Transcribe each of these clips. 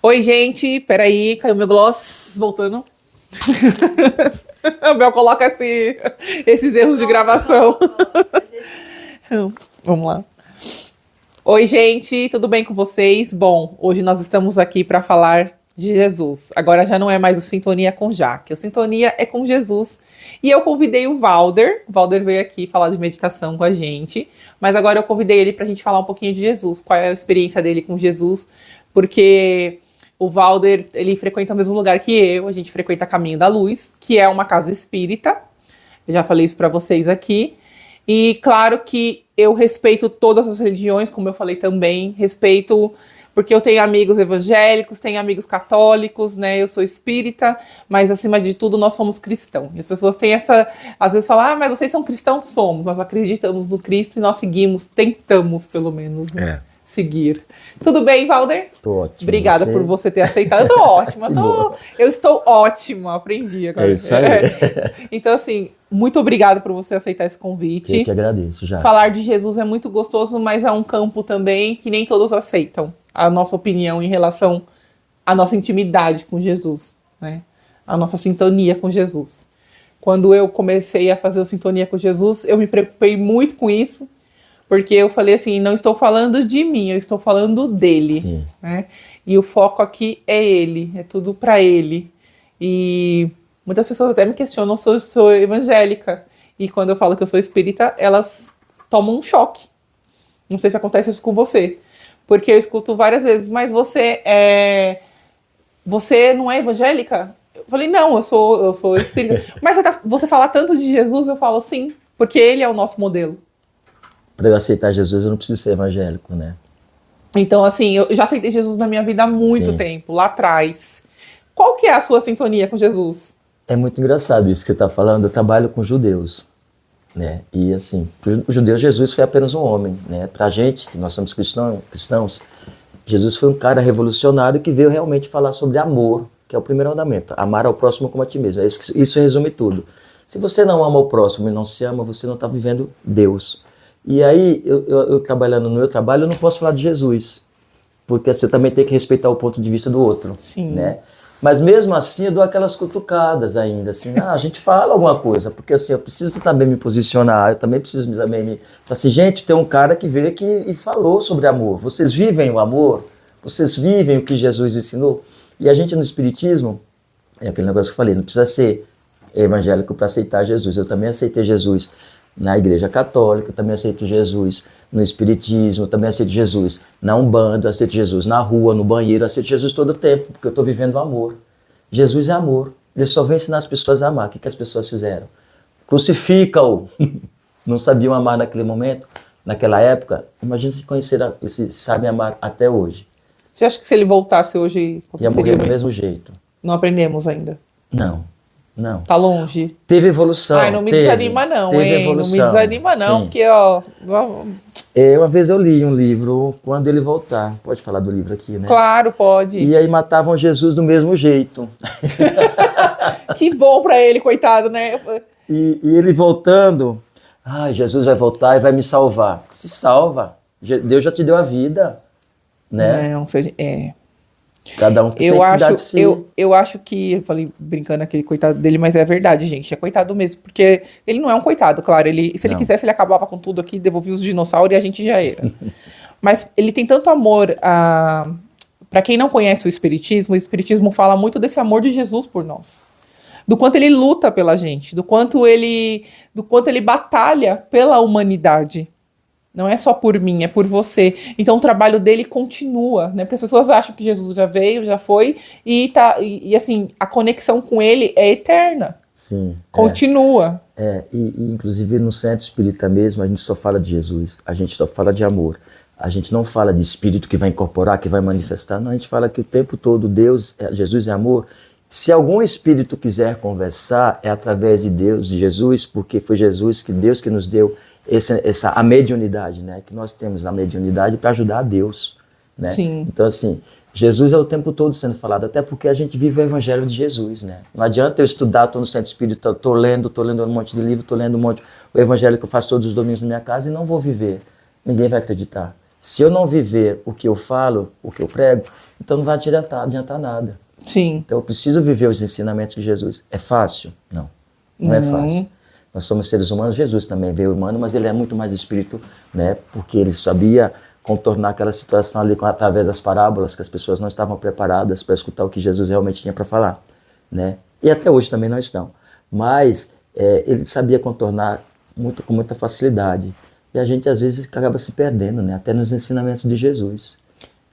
Oi, gente, peraí, caiu meu gloss, voltando. O Bel coloca esses erros de gravação. Vamos lá. Oi, gente, tudo bem com vocês? Bom, hoje nós estamos aqui para falar de Jesus. Agora já não é mais o Sintonia com Jaque, o Sintonia é com Jesus. E eu convidei o Valder. O Valder veio aqui falar de meditação com a gente, mas agora eu convidei ele para a gente falar um pouquinho de Jesus, qual é a experiência dele com Jesus, porque o Valder, ele frequenta o mesmo lugar que eu, a gente frequenta Caminho da Luz, que é uma casa espírita. Eu já falei isso para vocês aqui. E claro que eu respeito todas as religiões, como eu falei também, respeito porque eu tenho amigos evangélicos, tenho amigos católicos, né? Eu sou espírita, mas acima de tudo nós somos cristãos. E as pessoas têm às vezes falam, mas vocês são cristãos? Somos, nós acreditamos no Cristo e nós seguimos, tentamos pelo menos, né? Seguir. Tudo bem, Valder? Tô ótimo. Obrigada por você ter aceitado. Eu tô ótima, eu estou ótima, aprendi agora. É isso aí. Então, assim, muito obrigada por você aceitar esse convite. Eu que agradeço, já. Falar de Jesus é muito gostoso, mas é um campo também que nem todos aceitam a nossa opinião em relação à nossa intimidade com Jesus, né? A nossa sintonia com Jesus. Quando eu comecei a fazer o Sintonia com Jesus, eu me preocupei muito com isso, porque eu falei assim, não estou falando de mim, eu estou falando dele, né? E o foco aqui é ele, é tudo para ele. E muitas pessoas até me questionam se eu sou evangélica. E quando eu falo que eu sou espírita, elas tomam um choque. Não sei se acontece isso com você. Porque eu escuto várias vezes, mas você não é evangélica? Eu falei, não, eu sou espírita. Mas você fala tanto de Jesus, eu falo sim, porque ele é o nosso modelo. Para eu aceitar Jesus, eu não preciso ser evangélico, né? Então, assim, eu já aceitei Jesus na minha vida há muito tempo, lá atrás. Qual que é a sua sintonia com Jesus? É muito engraçado isso que você está falando. Eu trabalho com judeus, né? E assim, para os judeus, Jesus foi apenas um homem, né? Para a gente, que nós somos cristãos, Jesus foi um cara revolucionário que veio realmente falar sobre amor, que é o primeiro mandamento. Amar ao próximo como a ti mesmo. Isso resume tudo. Se você não ama o próximo e não se ama, você não está vivendo Deus. E aí, eu trabalhando no meu trabalho, eu não posso falar de Jesus, porque assim, eu também tenho que respeitar o ponto de vista do outro, né? Mas mesmo assim, eu dou aquelas cutucadas ainda, assim, a gente fala alguma coisa, porque assim, eu preciso também me posicionar, eu também preciso também me... Assim, gente, tem um cara que veio aqui e falou sobre amor. Vocês vivem o amor? Vocês vivem o que Jesus ensinou? E a gente no Espiritismo, é aquele negócio que eu falei, não precisa ser evangélico para aceitar Jesus. Eu também aceitei Jesus na Igreja Católica, eu também aceito Jesus no Espiritismo, eu também aceito Jesus na Umbanda, eu aceito Jesus na rua, no banheiro, eu aceito Jesus todo o tempo, porque eu estou vivendo o amor. Jesus é amor, ele só vem ensinar as pessoas a amar. O que as pessoas fizeram? Crucifica-o! Não sabiam amar naquele momento, naquela época. Imagina se sabem amar até hoje. Você acha que se ele voltasse hoje... Ia morrer do mesmo jeito? Não aprendemos ainda? Não. Tá longe? Teve evolução. Ai, não me desanima não, hein? Não me desanima não, porque, ó... Uma vez eu li um livro, Quando Ele Voltar. Pode falar do livro aqui, né? Claro, pode. E aí matavam Jesus do mesmo jeito. Que bom pra ele, coitado, né? E ele voltando, Jesus vai voltar e vai me salvar. Se salva. Deus já te deu a vida, né? Não, Cada um tem que cuidar de si. Eu acho que, eu falei brincando aquele coitado dele, mas é verdade, gente, é coitado mesmo, porque ele não é um coitado, claro, se ele quisesse ele acabava com tudo aqui, devolvia os dinossauros e a gente já era. Mas ele tem tanto amor, para quem não conhece o Espiritismo fala muito desse amor de Jesus por nós, do quanto ele luta pela gente, do quanto ele batalha pela humanidade. Não é só por mim, é por você. Então o trabalho dele continua, né? Porque as pessoas acham que Jesus já veio, já foi, e assim, a conexão com ele é eterna. Sim. Continua. E inclusive no centro espírita mesmo, a gente só fala de Jesus, a gente só fala de amor. A gente não fala de espírito que vai incorporar, que vai manifestar, não, a gente fala que o tempo todo Jesus é amor. Se algum espírito quiser conversar, é através de Deus, de Jesus, porque foi Deus que nos deu a mediunidade, né? Que nós temos a mediunidade para ajudar a Deus, né? Sim. Então, assim, Jesus é o tempo todo sendo falado, até porque a gente vive o evangelho de Jesus, né? Não adianta eu estudar, estou no centro espírita, estou lendo um monte de livro, estou lendo o evangelho que eu faço todos os domingos na minha casa e não vou viver. Ninguém vai acreditar. Se eu não viver o que eu falo, o que eu prego, então não vai adiantar nada. Sim. Então eu preciso viver os ensinamentos de Jesus. É fácil? Não. Não é fácil. Nós somos seres humanos, Jesus também veio humano, mas ele é muito mais espírito, né? Porque ele sabia contornar aquela situação ali através das parábolas, que as pessoas não estavam preparadas para escutar o que Jesus realmente tinha para falar, né? E até hoje também não estão. Mas ele sabia contornar com muita facilidade. E a gente às vezes acaba se perdendo, né? Até nos ensinamentos de Jesus.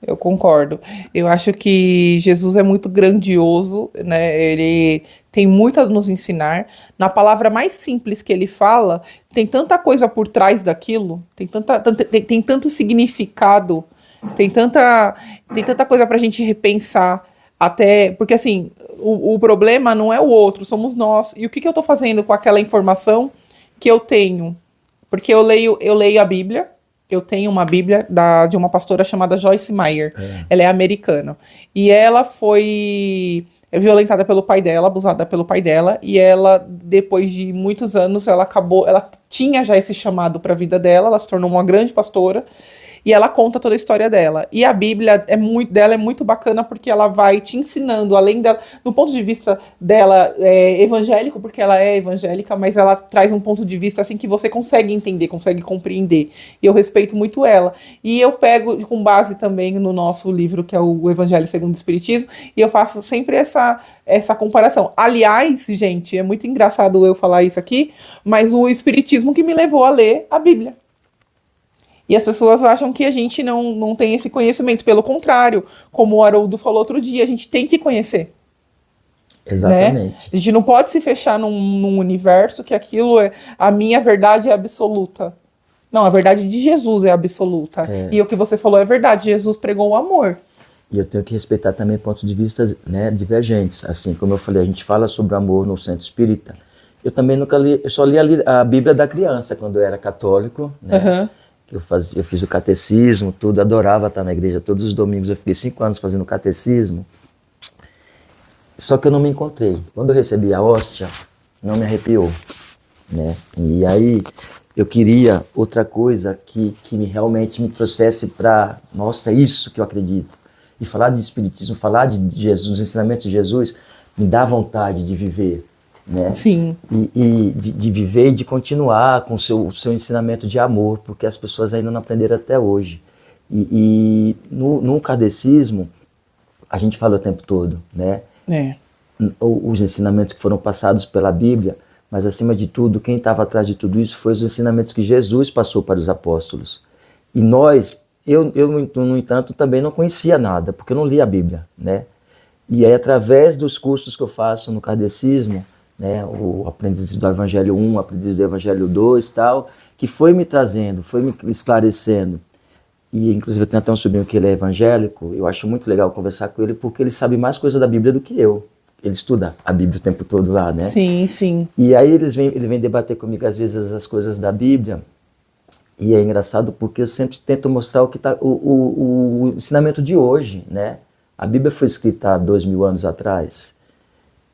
Eu concordo. Eu acho que Jesus é muito grandioso, né? Ele tem muito a nos ensinar. Na palavra mais simples que ele fala, tem tanta coisa por trás daquilo, tem tanto significado, tem tanta coisa para a gente repensar. Até porque assim, o problema não é o outro, somos nós. E o que eu estou fazendo com aquela informação que eu tenho? Porque eu leio a Bíblia. Eu tenho uma Bíblia de uma pastora chamada Joyce Meyer. Ela é americana. E ela foi violentada pelo pai dela, abusada pelo pai dela. E ela, depois de muitos anos, ela tinha já esse chamado para a vida dela. Ela se tornou uma grande pastora. E ela conta toda a história dela. E a Bíblia é muito bacana porque ela vai te ensinando, além dela, do ponto de vista dela evangélico, porque ela é evangélica, mas ela traz um ponto de vista assim que você consegue entender, consegue compreender. E eu respeito muito ela. E eu pego com base também no nosso livro, que é o Evangelho segundo o Espiritismo, e eu faço sempre essa comparação. Aliás, gente, é muito engraçado eu falar isso aqui, mas o Espiritismo que me levou a ler a Bíblia. E as pessoas acham que a gente não tem esse conhecimento. Pelo contrário, como o Haroldo falou outro dia, a gente tem que conhecer. Exatamente. Né? A gente não pode se fechar num universo que aquilo a minha verdade é absoluta. Não, a verdade de Jesus é absoluta. E o que você falou é verdade. Jesus pregou o amor. E eu tenho que respeitar também pontos de vista, né, divergentes. Assim, como eu falei, a gente fala sobre o amor no centro espírita. Eu também nunca li, eu só li a Bíblia da criança, quando eu era católico, né? Eu fiz o catecismo, tudo, adorava estar na igreja todos os domingos. Eu fiquei 5 anos fazendo catecismo. Só que eu não me encontrei. Quando eu recebi a hóstia, não me arrepiou, né? E aí eu queria outra coisa que realmente me trouxesse para, nossa, isso que eu acredito. E falar de espiritismo, falar de Jesus, dos ensinamentos de Jesus, me dá vontade de viver. Né? Sim. E de viver e de continuar com o seu ensinamento de amor, porque as pessoas ainda não aprenderam até hoje. E no kardecismo, a gente fala o tempo todo, né? Os ensinamentos que foram passados pela Bíblia, mas acima de tudo, quem estava atrás de tudo isso foi os ensinamentos que Jesus passou para os apóstolos. E nós, eu no entanto, também não conhecia nada, porque eu não li a Bíblia, né? E é através dos cursos que eu faço no kardecismo, né, o aprendiz do Evangelho 1, o aprendiz do Evangelho 2 e tal, que foi me trazendo, foi me esclarecendo. E inclusive eu tenho até um sobrinho que ele é evangélico, eu acho muito legal conversar com ele, porque ele sabe mais coisa da Bíblia do que eu. Ele estuda a Bíblia o tempo todo lá, né? Sim, sim. E aí ele vem debater comigo às vezes as coisas da Bíblia, e é engraçado porque eu sempre tento mostrar o ensinamento de hoje, né? A Bíblia foi escrita há 2000 anos atrás,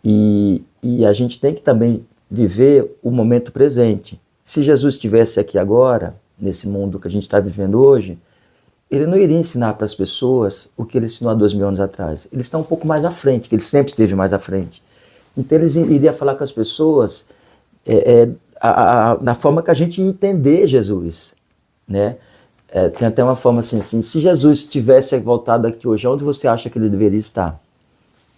e a gente tem que também viver o momento presente. Se Jesus estivesse aqui agora, nesse mundo que a gente está vivendo hoje, ele não iria ensinar para as pessoas o que ele ensinou há 2000 anos atrás. Ele está um pouco mais à frente, que ele sempre esteve mais à frente. Então ele iria falar com as pessoas da forma que a gente entender Jesus, né? Tem até uma forma assim, se Jesus tivesse voltado aqui hoje, onde você acha que ele deveria estar?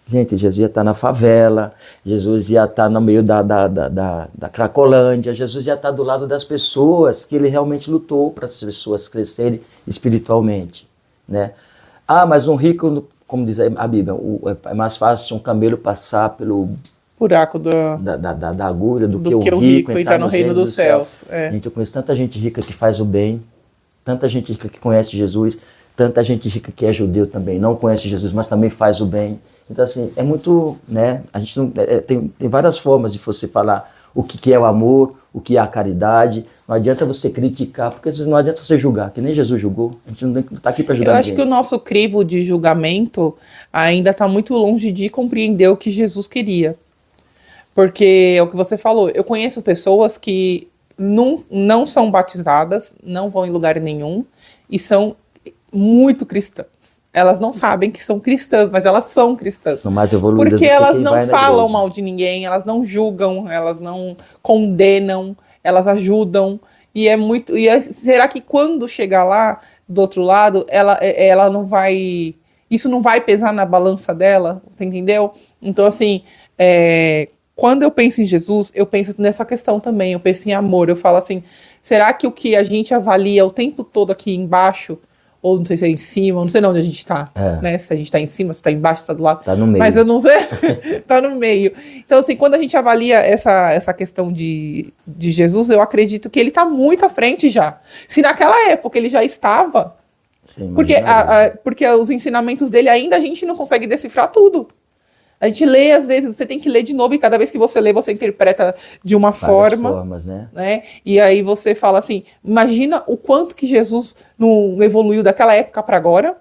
Gente, Jesus ia estar na favela, Jesus ia estar no meio da Cracolândia, Jesus ia estar do lado das pessoas que ele realmente lutou para as pessoas crescerem espiritualmente, né? Ah, mas um rico, como diz a Bíblia, é mais fácil um camelo passar pelo buraco da agulha do que o rico entrar no reino dos céus. Gente, eu conheço tanta gente rica que faz o bem, tanta gente rica que conhece Jesus, tanta gente rica que é judeu também, não conhece Jesus, mas também faz o bem. Então, assim, é muito, né, a gente não, tem várias formas de você falar o que é o amor, o que é a caridade. Não adianta você criticar, porque não adianta você julgar, que nem Jesus julgou. A gente não está aqui para julgar ninguém. Eu acho que o nosso crivo de julgamento ainda está muito longe de compreender o que Jesus queria. Porque é o que você falou, eu conheço pessoas que não são batizadas, não vão em lugar nenhum, e são muito cristãs. Elas não sabem que são cristãs, mas elas são cristãs. São mais evoluídas Porque do que elas quem não vai na falam igreja. mal de ninguém, elas não julgam, elas não condenam, elas ajudam. E é muito. Será que quando chegar lá, do outro lado, ela não vai. Isso não vai pesar na balança dela, você entendeu? Então, assim, quando eu penso em Jesus, eu penso nessa questão também, eu penso em amor. Eu falo assim, será que o que a gente avalia o tempo todo aqui embaixo, ou não sei se é em cima, não sei onde a gente tá, né? Se a gente tá em cima, se tá embaixo, se tá do lado. Tá no meio. Mas eu não sei, tá no meio. Então, assim, quando a gente avalia essa questão de Jesus, eu acredito que ele tá muito à frente já. Se naquela época ele já estava, Sim, porque os ensinamentos dele ainda a gente não consegue decifrar tudo. A gente lê, às vezes, você tem que ler de novo, e cada vez que você lê, você interpreta de uma várias forma. formas, né? E aí você fala assim, imagina o quanto que Jesus não evoluiu daquela época para agora,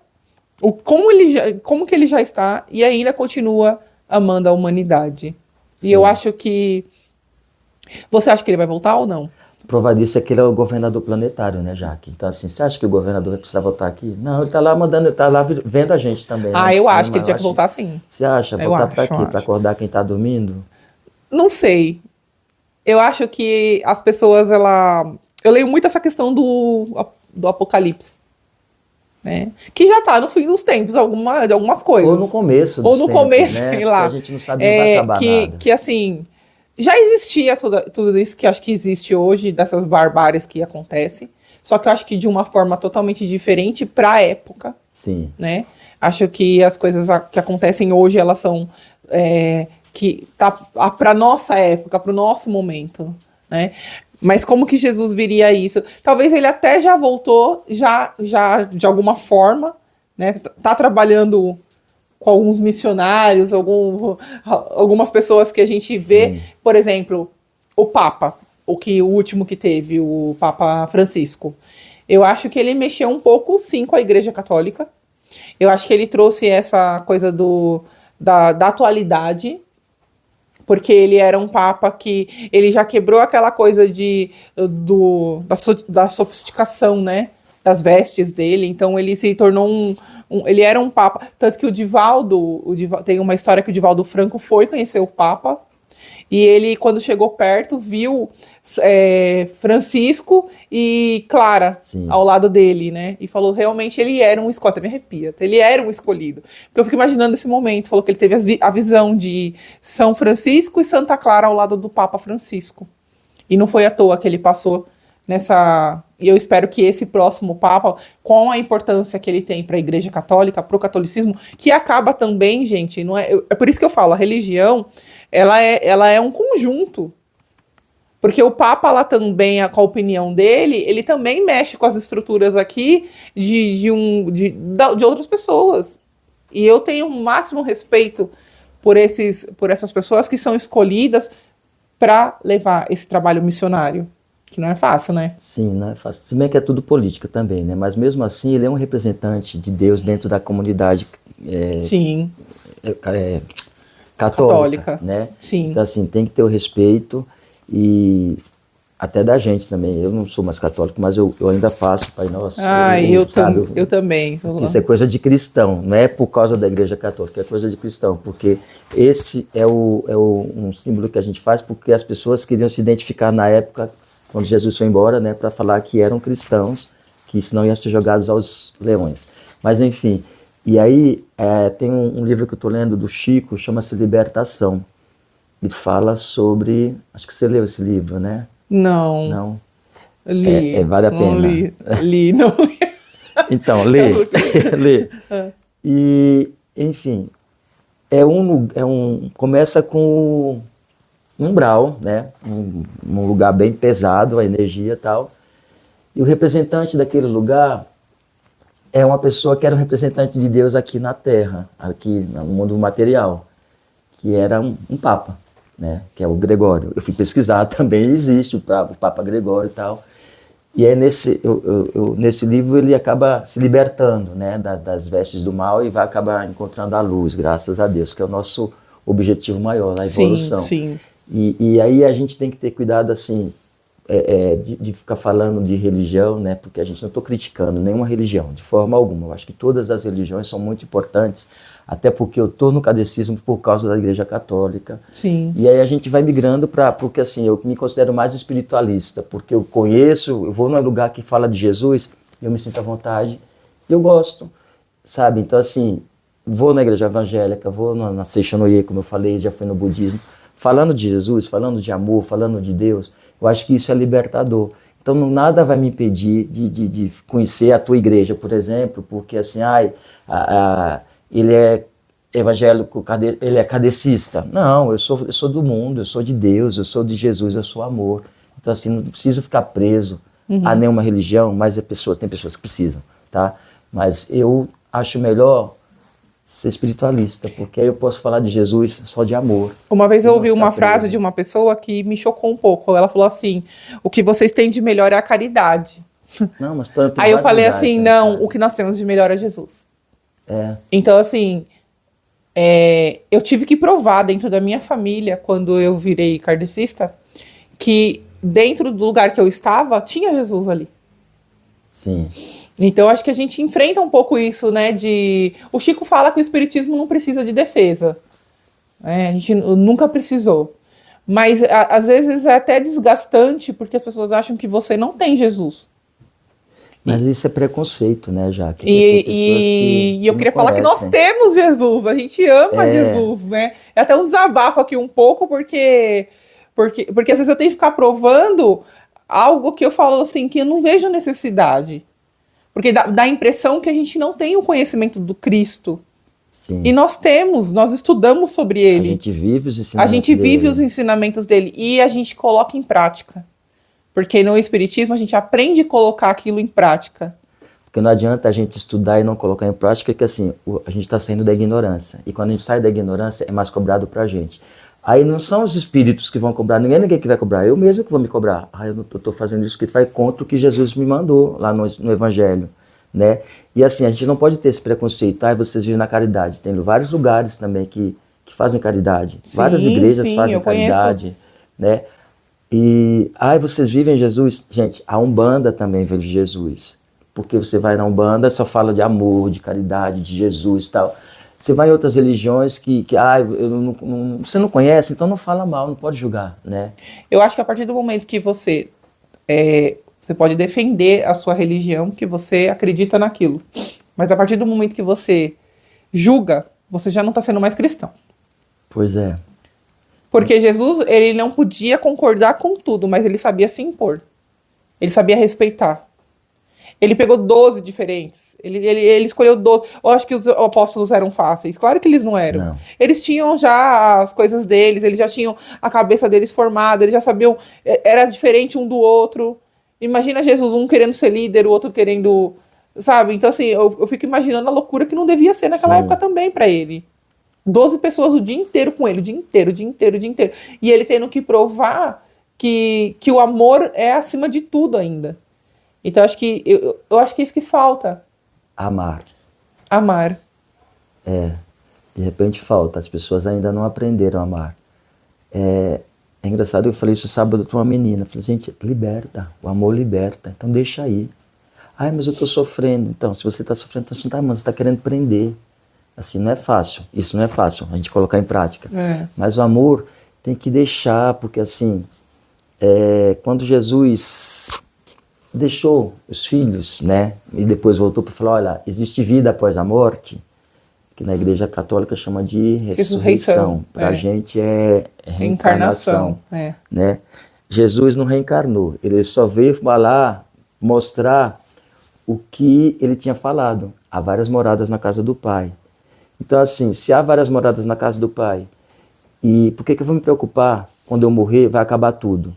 como que ele já está, e ainda continua amando a humanidade. Sim. E eu acho que... Você acha que ele vai voltar ou não? Prova disso é que ele é o governador planetário, né, Jaque? Então, assim, você acha que o governador vai precisar voltar aqui? Não, ele tá lá mandando, ele tá lá vendo a gente também. Eu acho que ele tinha que voltar sim. Você acha? Eu Voltar acho, pra quê? eu Pra acho. acordar quem tá dormindo? Não sei. Eu acho que as pessoas, eu leio muito essa questão do Apocalipse, né? Que já tá no fim dos tempos, de algumas coisas. Ou no começo Ou dos no tempos, começo, né? sei lá. Porque a gente não sabe onde vai acabar nada. Que assim, já existia tudo isso que acho que existe hoje, dessas barbáries que acontecem, só que eu acho que de uma forma totalmente diferente pra época. Sim. Né? Acho que as coisas que acontecem hoje, elas são que tá para nossa época, para o nosso momento, né? Mas como que Jesus viria isso? Talvez ele até já voltou, já de alguma forma, né? Tá trabalhando com alguns missionários, algumas pessoas que a gente vê, Sim. por exemplo, o Papa, o último que teve, o Papa Francisco. Eu acho que ele mexeu um pouco, sim, com a Igreja Católica. Eu acho que ele trouxe essa coisa da atualidade, porque ele era um papa que ele já quebrou aquela coisa da sofisticação, né, das vestes dele. Então ele se tornou ele era um papa, tanto que o Divaldo tem uma história que o Divaldo Franco foi conhecer o papa, e ele, quando chegou perto, viu Francisco e Clara Sim. ao lado dele, né? E falou, realmente, ele era um escolta, me arrepia, ele era um escolhido. Porque eu fico imaginando esse momento, falou que ele teve a visão de São Francisco e Santa Clara ao lado do Papa Francisco. E não foi à toa que ele passou nessa... E eu espero que esse próximo Papa, com a importância que ele tem para a Igreja Católica, para o catolicismo, que acaba também, gente, não é por isso que eu falo, a religião, ela é um conjunto. Porque o Papa lá também, com a opinião dele, ele também mexe com as estruturas aqui de outras pessoas. E eu tenho o máximo respeito por essas pessoas que são escolhidas para levar esse trabalho missionário. Que não é fácil, né? Sim, não é fácil. Se bem que é tudo política também, né? Mas mesmo assim, ele é um representante de Deus dentro da comunidade Sim. Católica, né? Sim. Então, assim, tem que ter o respeito e até da gente também. Eu não sou mais católico, mas eu ainda faço Pai Nosso. Eu também. Isso é coisa de cristão, não é por causa da Igreja Católica, é coisa de cristão, porque esse é um símbolo que a gente faz porque as pessoas queriam se identificar na época, quando Jesus foi embora, né, para falar que eram cristãos, que senão iam ser jogados aos leões. Mas, enfim, e aí tem um livro que eu estou lendo do Chico, chama-se Libertação. E fala sobre... Acho que você leu esse livro, né? Não. Não? Li. Vale a pena. Não li. Então, lê. Lê. E, enfim, começa com um umbral, né? Um lugar bem pesado, a energia e tal. E o representante daquele lugar é uma pessoa que era um representante de Deus aqui na Terra, aqui no mundo material, que era um Papa, né? Que é o Gregório. Eu fui pesquisar também, existe o Papa Gregório e tal. E aí nesse livro ele acaba se libertando, né, das vestes do mal e vai acabar encontrando a luz, graças a Deus, que é o nosso objetivo maior, a evolução. Sim. E aí a gente tem que ter cuidado, assim, de ficar falando de religião, né? Porque a gente não está criticando nenhuma religião, de forma alguma. Eu acho que todas as religiões são muito importantes, até porque eu estou no catecismo por causa da Igreja Católica. Sim. E aí a gente vai migrando porque assim, eu me considero mais espiritualista, porque eu vou num lugar que fala de Jesus, eu me sinto à vontade, e eu gosto, sabe? Então assim, vou na igreja evangélica, vou na Seishonoye, como eu falei, já fui no budismo, falando de Jesus, falando de amor, falando de Deus, eu acho que isso é libertador. Então nada vai me impedir de conhecer a tua igreja, por exemplo, porque assim, ele é evangélico, ele é kardecista. Não, eu sou do mundo, eu sou de Deus, eu sou de Jesus, eu sou amor. Então assim, não preciso ficar preso a nenhuma religião, mas tem pessoas que precisam, tá? Mas eu acho melhor ser espiritualista, porque aí eu posso falar de Jesus só de amor. Uma vez eu ouvi uma frase de uma pessoa que me chocou um pouco. Ela falou assim: o que vocês têm de melhor é a caridade. Não, mas aí eu falei assim: não, o que nós temos de melhor é Jesus. Então assim, eu tive que provar dentro da minha família, quando eu virei kardecista, que dentro do lugar que eu estava, tinha Jesus ali. Sim. Então, acho que a gente enfrenta um pouco isso, né? O Chico fala que o espiritismo não precisa de defesa. A gente nunca precisou. Mas, às vezes, é até desgastante, porque as pessoas acham que você não tem Jesus. Mas isso é preconceito, né, Jaque? E eu queria falar que nós temos Jesus. A gente ama Jesus, né? É até um desabafo aqui um pouco, porque às vezes eu tenho que ficar provando algo que eu falo assim, que eu não vejo necessidade. Porque dá a impressão que a gente não tem o conhecimento do Cristo. Sim. E nós estudamos sobre ele. A gente vive os ensinamentos dele. E a gente coloca em prática. Porque no Espiritismo a gente aprende a colocar aquilo em prática. Porque não adianta a gente estudar e não colocar em prática, que assim, a gente está saindo da ignorância. E quando a gente sai da ignorância, é mais cobrado pra gente. Aí não são os espíritos que vão cobrar, ninguém que vai cobrar, eu mesmo que vou me cobrar. Eu estou fazendo isso que vai contra o que Jesus me mandou lá no Evangelho, né? E assim, a gente não pode ter esse preconceito, vocês vivem na caridade. Tem vários lugares também que fazem caridade, várias igrejas fazem caridade, né? E, vocês vivem Jesus? Gente, a Umbanda também vive Jesus, porque você vai na Umbanda, só fala de amor, de caridade, de Jesus e tal. Você vai em outras religiões você não conhece, então não fala mal, não pode julgar, né? Eu acho que a partir do momento que você pode defender a sua religião, que você acredita naquilo. Mas a partir do momento que você julga, você já não está sendo mais cristão. Pois é. Porque Jesus, ele não podia concordar com tudo, mas ele sabia se impor. Ele sabia respeitar. Ele pegou 12 diferentes. Ele escolheu 12. Eu acho que os apóstolos eram fáceis. Claro que eles não eram. Não. Eles tinham já as coisas deles, eles já tinham a cabeça deles formada, eles já sabiam. Era diferente um do outro. Imagina Jesus, um querendo ser líder, o outro querendo. Sabe? Então, assim, eu fico imaginando a loucura que não devia ser naquela época também para ele. 12 pessoas o dia inteiro com ele, o dia inteiro. E ele tendo que provar que o amor é acima de tudo ainda. Então, acho que eu acho que é isso que falta. Amar. De repente falta. As pessoas ainda não aprenderam a amar. É engraçado, eu falei isso sábado para uma menina. Eu falei, gente, liberta. O amor liberta. Então deixa aí. Mas eu estou sofrendo. Então, se você está sofrendo, você não está amando, você está querendo prender. Assim, não é fácil. Isso não é fácil, a gente colocar em prática. Mas o amor tem que deixar, porque assim, quando Jesus deixou os filhos, né? E depois voltou para falar, olha, existe vida após a morte, que na Igreja Católica chama de ressurreição. Para a gente é reencarnação. Né? Jesus não reencarnou, ele só veio lá mostrar o que ele tinha falado. Há várias moradas na casa do Pai. Então assim, se há várias moradas na casa do Pai, e por que eu vou me preocupar? Quando eu morrer vai acabar tudo.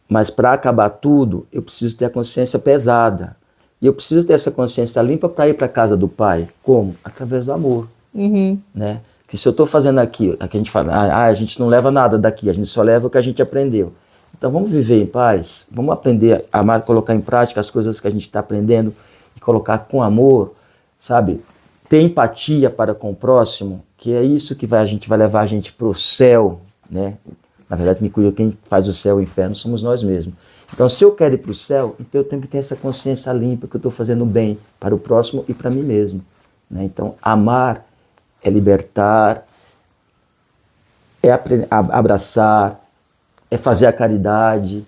Mas para acabar tudo, eu preciso ter a consciência pesada. E eu preciso ter essa consciência limpa para ir para a casa do Pai. Como? Através do amor. Né? Que se eu estou fazendo aqui a gente fala, a gente não leva nada daqui, a gente só leva o que a gente aprendeu. Então vamos viver em paz, vamos aprender a amar, colocar em prática as coisas que a gente está aprendendo e colocar com amor, sabe? Ter empatia para com o próximo, que é isso que a gente vai levar a gente para o céu, né? Na verdade, quem faz o céu e o inferno somos nós mesmos. Então, se eu quero ir para o céu, então eu tenho que ter essa consciência limpa que eu estou fazendo bem para o próximo e para mim mesmo. Né? Então, amar é libertar, é abraçar, é fazer a caridade,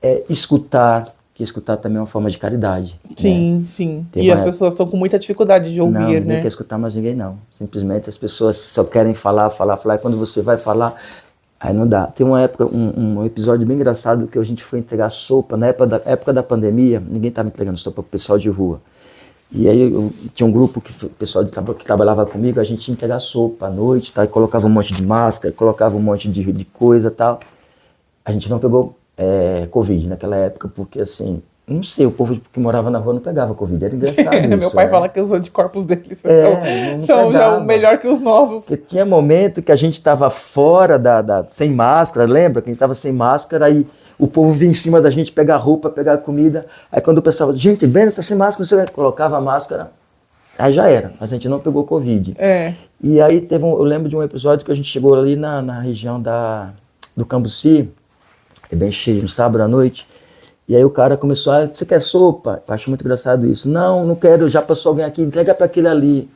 é escutar, que escutar também é uma forma de caridade. Sim, né? sim. E as pessoas estão com muita dificuldade de ouvir, não, né? Ninguém quer escutar mais ninguém, não. Simplesmente as pessoas só querem falar. E quando você vai falar, aí não dá. Tem uma época, um episódio bem engraçado que a gente foi entregar sopa. Na época da pandemia, ninguém estava entregando sopa para o pessoal de rua. E aí tinha um grupo o pessoal que trabalhava comigo, a gente ia entregar sopa à noite, tá? E colocava um monte de máscara, colocava um monte de coisa e tal. A gente não pegou Covid naquela época, porque assim, não sei, o povo que morava na rua não pegava Covid, era engraçado isso. Meu pai fala que os anticorpos deles não são já melhor que os nossos. Porque tinha momento que a gente estava fora, sem máscara, lembra? Que a gente estava sem máscara e o povo vinha em cima da gente pegar roupa, pegar comida. Aí quando o pessoal, gente, Breno, tá sem máscara, você colocava a máscara, aí já era, mas a gente não pegou Covid. E aí eu lembro de um episódio que a gente chegou ali na região do Cambuci, bem cheio, no sábado à noite, e aí o cara começou, você quer sopa? Eu acho muito engraçado isso. Não quero, já passou alguém aqui, entrega para aquele ali.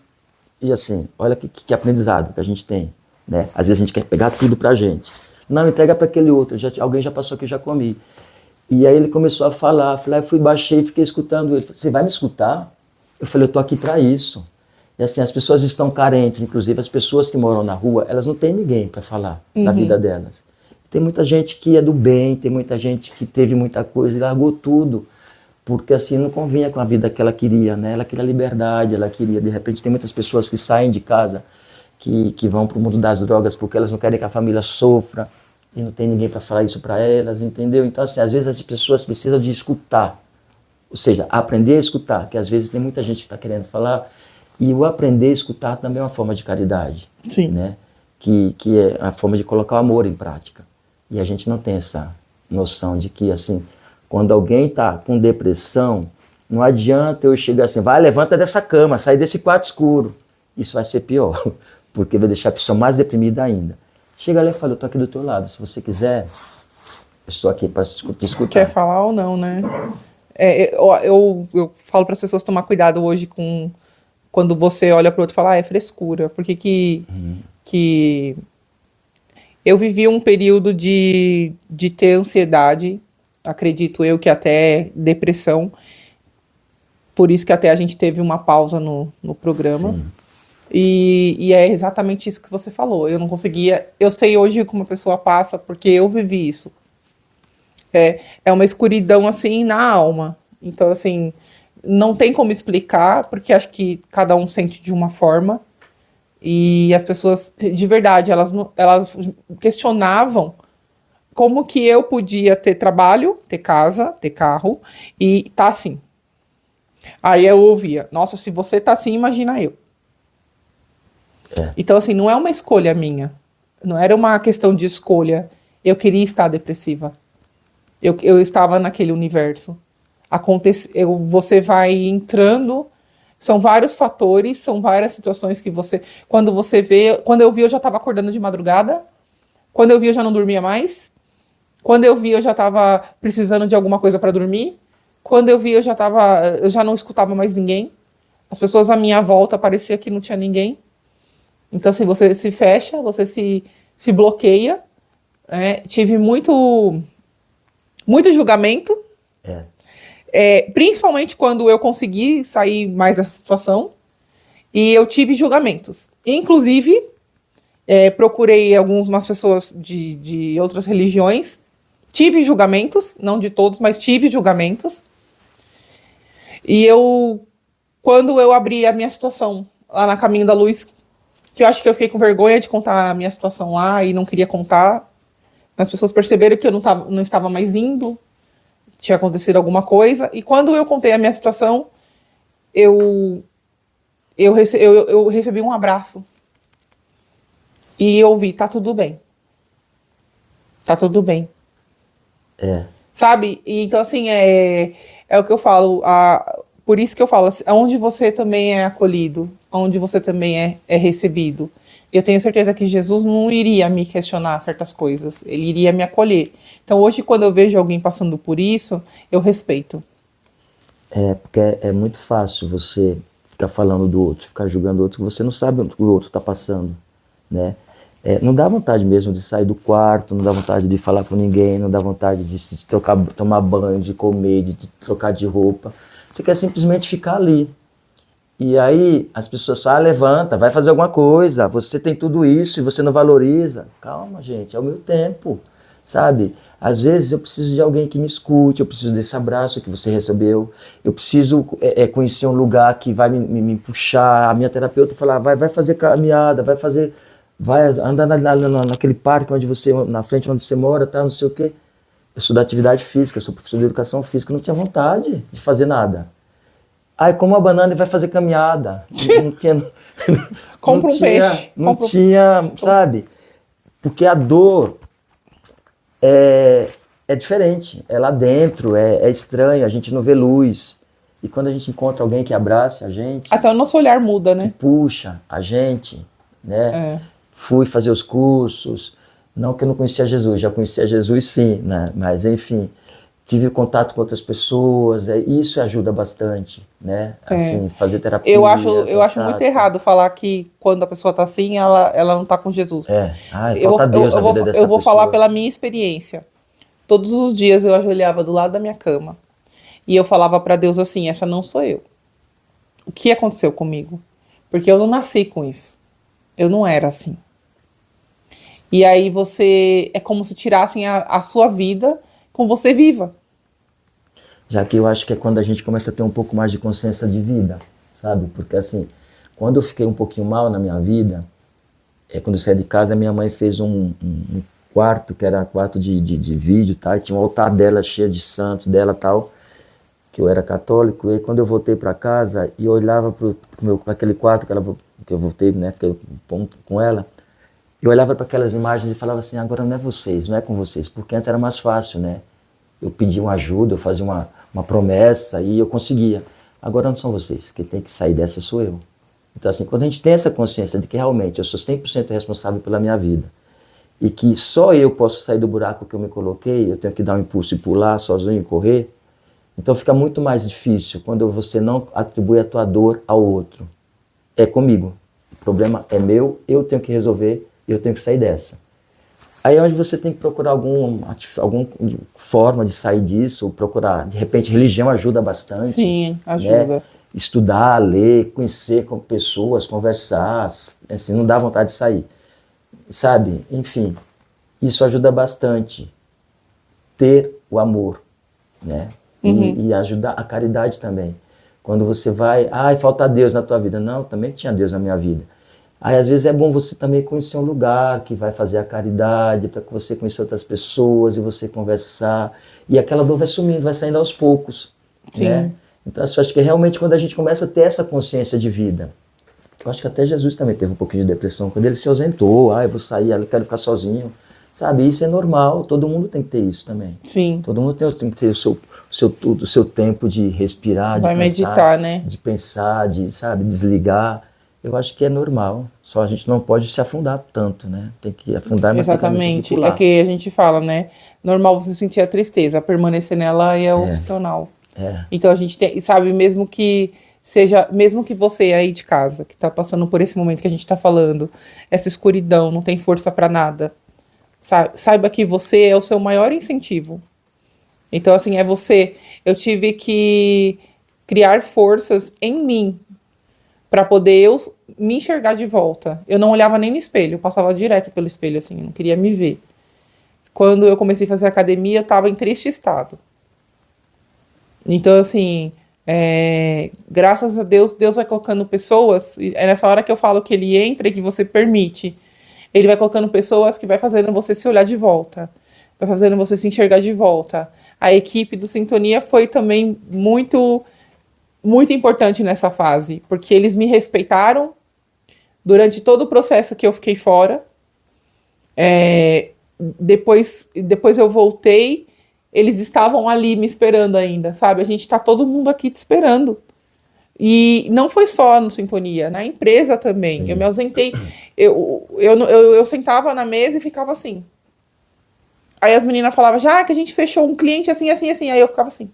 E assim, olha que aprendizado que a gente tem, né? Às vezes a gente quer pegar tudo pra gente. Não, entrega para aquele outro, alguém já passou aqui, eu já comi. E aí ele começou a falar, eu fui, baixei, fiquei escutando ele. Você vai me escutar? Eu falei, eu tô aqui para isso. E assim, as pessoas estão carentes, inclusive as pessoas que moram na rua, elas não têm ninguém para falar na vida delas. Tem muita gente que é do bem, tem muita gente que teve muita coisa e largou tudo, porque assim não convinha com a vida que ela queria, né? Ela queria liberdade, ela queria, de repente tem muitas pessoas que saem de casa, que vão para o mundo das drogas porque elas não querem que a família sofra e não tem ninguém para falar isso para elas, entendeu? Então assim, às vezes as pessoas precisam de escutar, ou seja, aprender a escutar, que às vezes tem muita gente que está querendo falar, e o aprender a escutar também é uma forma de caridade. Sim. Né? Que é a forma de colocar o amor em prática. E a gente não tem essa noção de que, assim, quando alguém está com depressão, não adianta eu chegar assim, vai, levanta dessa cama, sai desse quarto escuro. Isso vai ser pior, porque vai deixar a pessoa mais deprimida ainda. Chega ali e fala, eu estou aqui do teu lado, se você quiser, eu estou aqui para te escutar. Quer falar ou não, né? Eu falo para as pessoas tomar cuidado hoje com quando você olha para o outro e fala, é frescura, porque que eu vivi um período de ter ansiedade, acredito eu que até depressão, por isso que até a gente teve uma pausa no programa. Sim. E é exatamente isso que você falou, eu não conseguia, eu sei hoje como a pessoa passa, porque eu vivi isso. É uma escuridão assim na alma, então assim, não tem como explicar, porque acho que cada um sente de uma forma. E as pessoas, de verdade, elas questionavam como que eu podia ter trabalho, ter casa, ter carro e tá assim. Aí eu ouvia, nossa, se você tá assim, imagina eu. Então, assim, não é uma escolha minha. Não era uma questão de escolha. Eu queria estar depressiva. Eu estava naquele universo. Você vai entrando... São vários fatores, são várias situações que você... Quando você vê... Quando eu vi, eu já estava acordando de madrugada. Quando eu vi, eu já não dormia mais. Quando eu vi, eu já estava precisando de alguma coisa para dormir. Quando eu vi, eu já não escutava mais ninguém. As pessoas à minha volta parecia que não tinha ninguém. Então, assim, você se fecha, você se bloqueia. Tive muito julgamento. Principalmente quando eu consegui sair mais dessa situação, e eu tive julgamentos. Inclusive, procurei algumas pessoas de outras religiões, tive julgamentos, não de todos, mas tive julgamentos. E quando eu abri a minha situação lá na Caminho da Luz, que eu acho que eu fiquei com vergonha de contar a minha situação lá e não queria contar, as pessoas perceberam que eu não estava mais indo, tinha acontecido alguma coisa, e quando eu contei a minha situação, eu recebi um abraço. E eu ouvi, tá tudo bem. Tá tudo bem. Sabe? E, então, assim, é o que eu falo, por isso que eu falo, assim, onde você também é acolhido, onde você também é recebido. eu tenho certeza que Jesus não iria me questionar certas coisas, ele iria me acolher. Então hoje, quando eu vejo alguém passando por isso, eu respeito. Porque é muito fácil você ficar falando do outro, ficar julgando o outro, que você não sabe o que o outro está passando, né? Não dá vontade mesmo de sair do quarto, não dá vontade de falar com ninguém, não dá vontade de se trocar, tomar banho, de comer, de trocar de roupa. Você quer simplesmente ficar ali. E aí as pessoas falam, levanta, vai fazer alguma coisa, você tem tudo isso e você não valoriza. Calma, gente, é o meu tempo, sabe? Às vezes eu preciso de alguém que me escute, eu preciso desse abraço que você recebeu, eu preciso conhecer um lugar que vai me puxar, a minha terapeuta falar, vai fazer caminhada, vai andar naquele parque onde você, na frente onde você mora, tá, não sei o quê. Eu sou da atividade física, eu sou professor de educação física, eu não tinha vontade de fazer nada. Ai, como a banana e vai fazer caminhada. Não tinha. Compra um peixe. Não tinha, sabe? Porque a dor é diferente. É lá dentro, é estranho, a gente não vê luz. E quando a gente encontra alguém que abraça a gente. Até o nosso olhar muda, né? Que puxa a gente, né? Fui fazer os cursos. Não que eu não conhecia Jesus, já conhecia Jesus sim, né? Mas enfim. Tive contato com outras pessoas, isso ajuda bastante, né? Assim, fazer terapia. Eu acho muito errado falar que quando a pessoa tá assim, ela não tá com Jesus. Falta Deus na vida dessa pessoa. Eu vou falar pela minha experiência. Todos os dias eu ajoelhava do lado da minha cama e eu falava para Deus assim, essa não sou eu. O que aconteceu comigo? Porque eu não nasci com isso. Eu não era assim. E aí é como se tirassem a sua vida com você viva. Já que eu acho que é quando a gente começa a ter um pouco mais de consciência de vida, sabe? Porque assim, quando eu fiquei um pouquinho mal na minha vida, quando eu saí de casa, minha mãe fez um quarto, que era um quarto de vídeo, tá? E tinha um altar dela cheio de santos dela tal, que eu era católico. E aí, quando eu voltei para casa e eu olhava para aquele quarto que eu voltei, né? Fiquei com ela. Eu olhava para aquelas imagens e falava assim, agora não é vocês, não é com vocês, porque antes era mais fácil, né? Eu pedia uma ajuda, eu fazia uma promessa e eu conseguia. Agora não são vocês, quem tem que sair dessa sou eu. Então assim, quando a gente tem essa consciência de que realmente eu sou 100% responsável pela minha vida e que só eu posso sair do buraco que eu me coloquei, eu tenho que dar um impulso e pular sozinho e correr, então fica muito mais difícil quando você não atribui a tua dor ao outro. É comigo, o problema é meu, eu tenho que resolver, eu tenho que sair dessa. Aí é onde você tem que procurar alguma forma de sair disso, procurar, de repente, religião ajuda bastante. Sim, ajuda. Né? Estudar, ler, conhecer com pessoas, conversar, assim, não dá vontade de sair. Sabe? Enfim, isso ajuda bastante. Ter o amor, né? E ajudar a caridade também. Quando você vai, falta Deus na tua vida. Não, também tinha Deus na minha vida. Aí às vezes é bom você também conhecer um lugar que vai fazer a caridade, para que você conheça outras pessoas e você conversar. E aquela dor vai sumindo, vai saindo aos poucos. Sim. Né? Então eu acho que é realmente quando a gente começa a ter essa consciência de vida. Eu acho que até Jesus também teve um pouquinho de depressão, quando ele se ausentou, eu vou sair, eu quero ficar sozinho. Sabe, isso é normal, todo mundo tem que ter isso também. Sim. Todo mundo tem que ter o seu tempo de respirar, vai de pensar, meditar, né? De pensar, sabe, desligar. Eu acho que é normal, só a gente não pode se afundar tanto, né? Tem que afundar, mas exatamente, tem que pular. É que a gente fala, né? Normal você sentir a tristeza, permanecer nela é opcional. Então a gente tem, sabe, mesmo que você aí de casa, que tá passando por esse momento que a gente tá falando, essa escuridão, não tem força para nada, saiba que você é o seu maior incentivo. Então assim, eu tive que criar forças em mim, para poder eu me enxergar de volta. Eu não olhava nem no espelho, eu passava direto pelo espelho, assim, eu não queria me ver. Quando eu comecei a fazer academia, eu estava em triste estado. Então, assim, graças a Deus, Deus vai colocando pessoas, e é nessa hora que eu falo que ele entra e que você permite. Ele vai colocando pessoas que vai fazendo você se olhar de volta, vai fazendo você se enxergar de volta. A equipe do Sintonia foi também muito importante nessa fase, porque eles me respeitaram durante todo o processo que eu fiquei fora. Depois eu voltei, eles estavam ali me esperando ainda, sabe? A gente tá todo mundo aqui te esperando. E não foi só no Sintonia, na empresa também. Sim. Eu me ausentei. eu sentava na mesa e ficava assim. Aí as meninas falavam, já que a gente fechou um cliente assim, assim, assim. Aí eu ficava assim.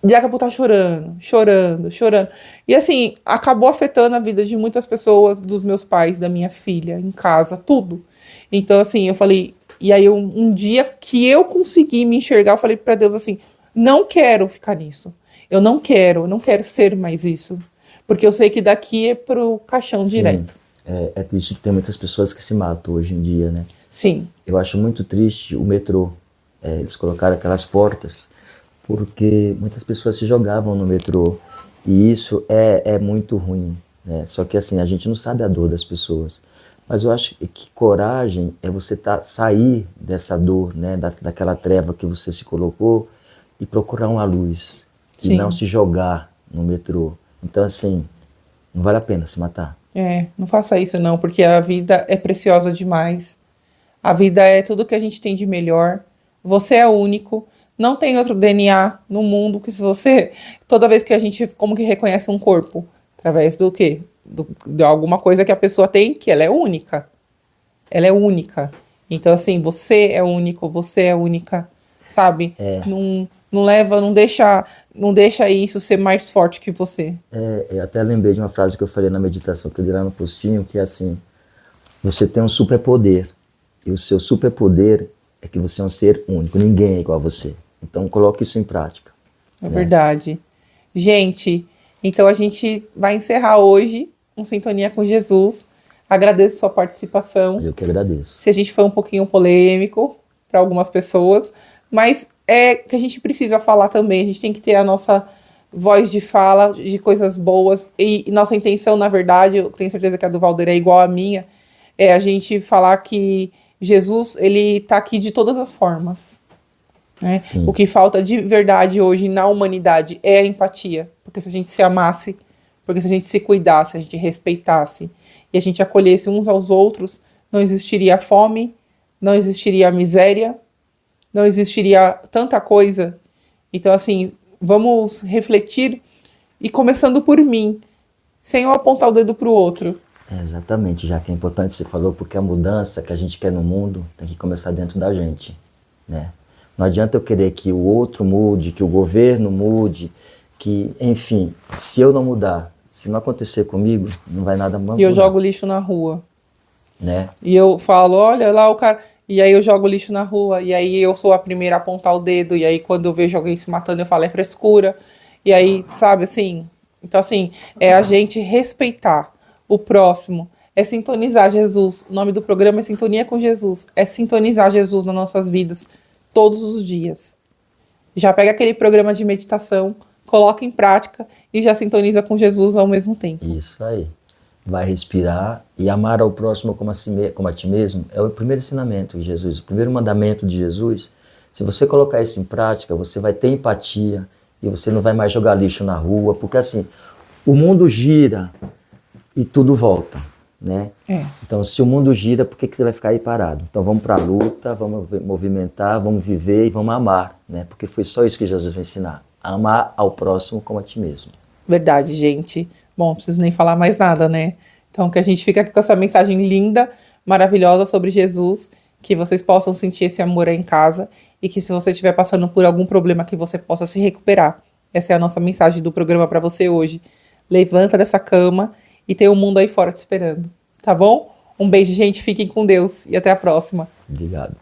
E daqui a pouco tá chorando, chorando, chorando. E assim, acabou afetando a vida de muitas pessoas, dos meus pais, da minha filha, em casa, tudo. Então, assim, eu falei. E aí, um dia que eu consegui me enxergar, eu falei pra Deus assim: não quero ficar nisso. Eu não quero ser mais isso. Porque eu sei que daqui é pro caixão Sim, direto. é triste que tem muitas pessoas que se matam hoje em dia, né? Sim, Eu acho muito triste o metrô. Eles colocaram aquelas portas porque muitas pessoas se jogavam no metrô e isso é muito ruim, né? Só que assim, a gente não sabe a dor das pessoas. Mas eu acho que coragem é você sair dessa dor, né? Daquela treva que você se colocou e procurar uma luz e não sim. se jogar no metrô. Então assim, não vale a pena se matar. Não faça isso não, porque a vida é preciosa demais. A vida é tudo que a gente tem de melhor. Você é único. Não tem outro DNA no mundo que se você... Toda vez que a gente como que reconhece um corpo? Através do quê? De alguma coisa que a pessoa tem, que ela é única. Ela é única. Então, assim, você é único, você é única, sabe? Não leva, não deixa isso ser mais forte que você. Eu até lembrei de uma frase que eu falei na meditação que eu dei lá no postinho, que é assim, você tem um superpoder, e o seu superpoder é que você é um ser único, ninguém é igual a você. Então coloque isso em prática. É verdade. Gente, então a gente vai encerrar hoje um Sintonia com Jesus. Agradeço sua participação. Eu que agradeço. Se a gente foi um pouquinho polêmico para algumas pessoas, mas é que a gente precisa falar também, a gente tem que ter a nossa voz de fala, de coisas boas, e nossa intenção, na verdade, eu tenho certeza que a do Valder é igual à minha, é a gente falar que Jesus, ele tá aqui de todas as formas, né? O que falta de verdade hoje na humanidade é a empatia, porque se a gente se amasse, porque se a gente se cuidasse, a gente respeitasse e a gente acolhesse uns aos outros, não existiria fome, não existiria miséria, não existiria tanta coisa. Então, assim, vamos refletir e começando por mim, sem eu apontar o dedo para o outro. Exatamente, já que é importante você falou, porque a mudança que a gente quer no mundo tem que começar dentro da gente, né? Não adianta eu querer que o outro mude, que o governo mude, que, enfim, se eu não mudar, se não acontecer comigo, não vai nada mudar. E eu jogo lixo na rua. Né? E eu falo, olha lá o cara... E aí eu jogo lixo na rua, e aí eu sou a primeira a apontar o dedo, e aí quando eu vejo alguém se matando eu falo, é frescura. E aí, sabe, assim... Então, assim, é a gente respeitar o próximo, é sintonizar Jesus. O nome do programa é Sintonia com Jesus. É sintonizar Jesus nas nossas vidas todos os dias. Já pega aquele programa de meditação, coloca em prática e já sintoniza com Jesus ao mesmo tempo. Isso aí. Vai respirar e amar ao próximo como a ti mesmo é o primeiro ensinamento de Jesus, o primeiro mandamento de Jesus. Se você colocar isso em prática, você vai ter empatia e você não vai mais jogar lixo na rua, porque assim, o mundo gira e tudo volta, né? Então, se o mundo gira, por que você vai ficar aí parado? Então, vamos para a luta, vamos movimentar, vamos viver e vamos amar, né? Porque foi só isso que Jesus vai ensinar. Amar ao próximo como a ti mesmo. Verdade, gente. Bom, não preciso nem falar mais nada, né? Então, que a gente fica aqui com essa mensagem linda, maravilhosa sobre Jesus, que vocês possam sentir esse amor aí em casa e que se você estiver passando por algum problema, que você possa se recuperar. Essa é a nossa mensagem do programa para você hoje. Levanta dessa cama e tem o mundo aí fora te esperando, tá bom? Um beijo, gente. Fiquem com Deus e até a próxima. Obrigado.